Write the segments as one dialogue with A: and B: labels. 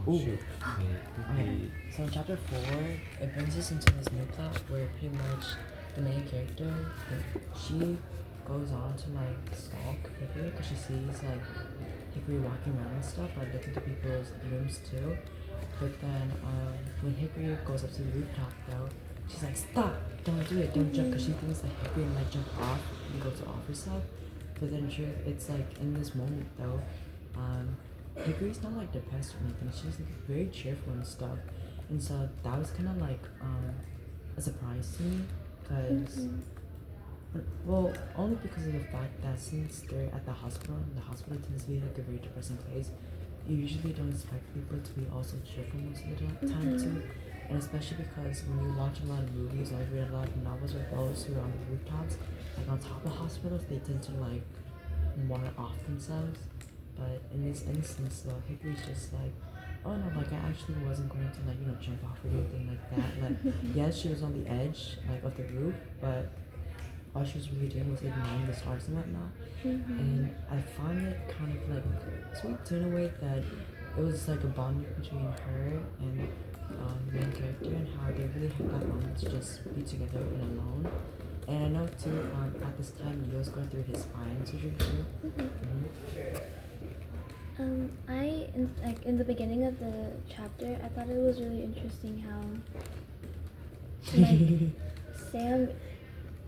A: Ooh.
B: shoot.
A: Okay. So in chapter 4, it brings us into this new plot where pretty much the main character, she goes on to like stalk Hickory because she sees like Hickory walking around and stuff, like looking to people's rooms too. But then when Hickory goes up to the rooftop though, she's like, stop! Don't do it, don't jump, because she thinks that Hickory might jump off and go to off herself. But then truth, it's like in this moment though, Hickory's not like depressed or anything. She's like, very cheerful and stuff. And so that was kind of like a surprise to me, because well, only because of the fact that since they're at the hospital tends to be like a very depressing place. You usually don't expect people to be also cheerful most of the time too. And especially because when you watch a lot of movies or read a lot of novels with those who are on the rooftops, like on top of hospitals, they tend to like water off themselves. But in this instance though, Hickory's just like, oh no, like I actually wasn't going to like, jump off or anything like that. Like yes, she was on the edge like of the roof, but all she was really doing was ignoring the stars and whatnot. And I find it kind of like sweet too in a way that it was like a bond between her and the main character, and how they really had that moment to just be together and alone. And I know too, at this time, Leo's going through his spine surgery too.
C: Like in the beginning of the chapter, I thought it was really interesting how like Sam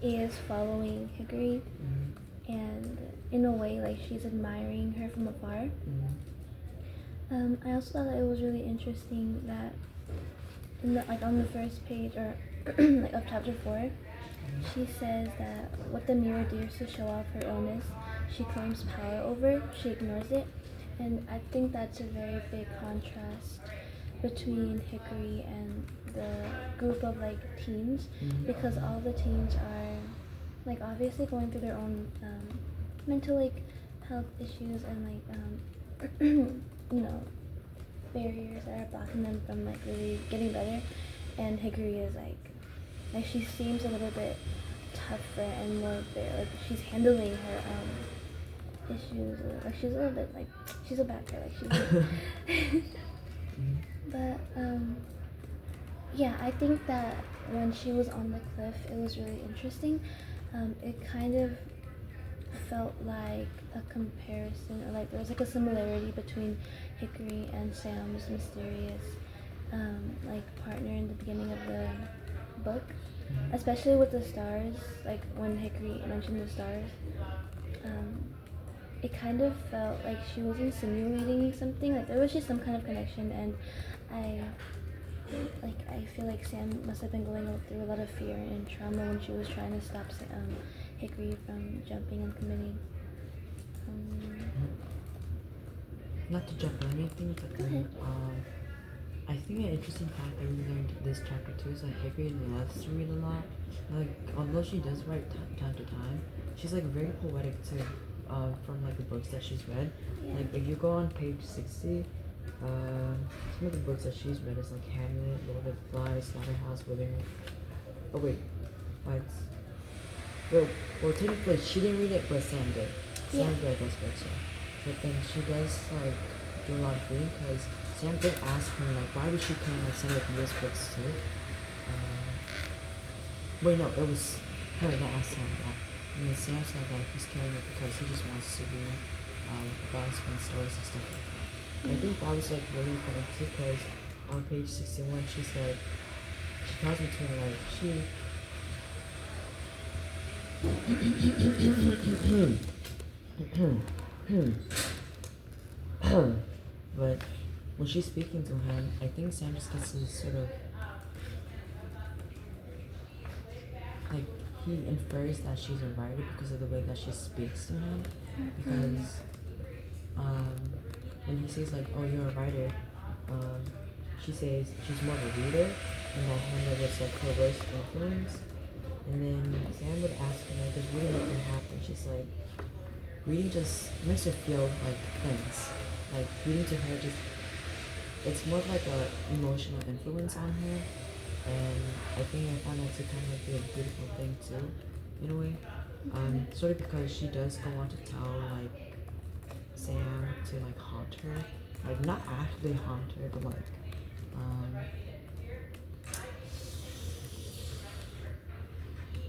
C: is following Hickory, and in a way, like she's admiring her from afar. I also thought that it was really interesting that in the like on the first page or like of chapter 4, she says that what the mirror dares to show off her illness, she claims power over, she ignores it. And I think that's a very big contrast between Hickory and the group of like teens, because all the teens are like obviously going through their own mental like health issues and like you know, barriers that are blocking them from like really getting better. And Hickory is like she seems a little bit tougher and more bare. Like she's handling her issues. Like she's a little bit like she's a bad girl. Like she's. But yeah, I think that when she was on the cliff, it was really interesting. It kind of felt like a comparison, or like there was like a similarity between Hickory and Sam's mysterious like partner in the beginning of the book, especially with the stars. Like when Hickory mentioned the stars, it kind of felt like she was insinuating something. Like there was just some kind of connection, and I feel like Sam must have been going through a lot of fear and trauma when she was trying to stop Hickory from jumping and committing.
A: Not to jump on anything, but then I think an interesting fact that we learned this chapter too is that Hickory loves to read a lot. Like although she does write time to time, she's like very poetic too. From like the books that she's read. Like if you go on page 60, some of the books that she's read is like Hamlet, Lord of the Flies, Slaughterhouse, Withering. Oh wait, what? Well, technically she didn't read it, but Sam did. Sam read those books, yeah. But then she does like do a lot of reading because Sam did ask her like why would she come like some of Leo's books too. Wait, no, it was her that asked Sam that. And then Sam said that he's carrying it because he just wants to read about his friend's stories and stuff like that. And I think that was like really important too because on page 61 she said, she tells me to her like but when she's speaking to him, I think Sam just gets to sort of like he infers that she's a writer because of the way that she speaks to him. Because when he says like, "Oh, you're a writer," she says she's more of a reader, and that Hannah was like her worst influence. And then Sam would ask her like, "Does reading make her happy?" She's like, "Reading just makes her feel like things. Like reading to her just it's more like a emotional influence on her." And I think I found that to kind of like be a beautiful thing too, in a way. Sort of because she does go on to tell like Sam to like haunt her like not actually haunt her, but like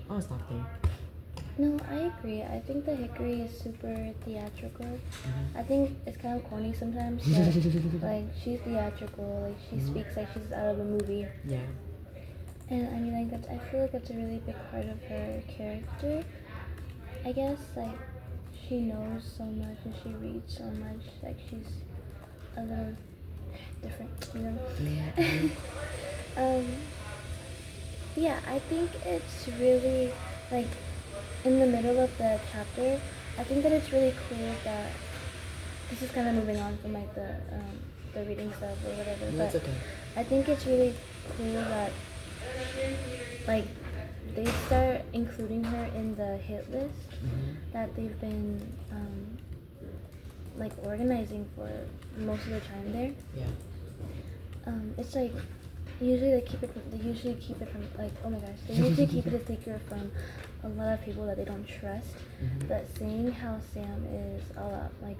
A: oh, stop there.
C: No, I agree. I think the Hickory is super theatrical. I think it's kind of corny sometimes, but like she's theatrical. Like she speaks like she's out of a movie.
A: Yeah.
C: And I mean, like I feel like that's a really big part of her character. I guess like she knows so much and she reads so much. Like she's a little different, you know. um, yeah, I think it's really like in the middle of the chapter. I think that it's really cool that this is kind of moving on from like the reading stuff or whatever.
A: No,
C: but
A: it's okay.
C: I think it's really cool that like they start including her in the hit list that they've been like organizing for most of the time there.
A: Yeah.
C: It's like usually they keep it from like, oh my gosh, they usually keep it a secret from a lot of people that they don't trust. But seeing how Sam is all up, like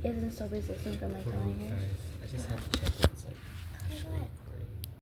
C: isn't so resistant from like telling her.
A: I just have to check. It's like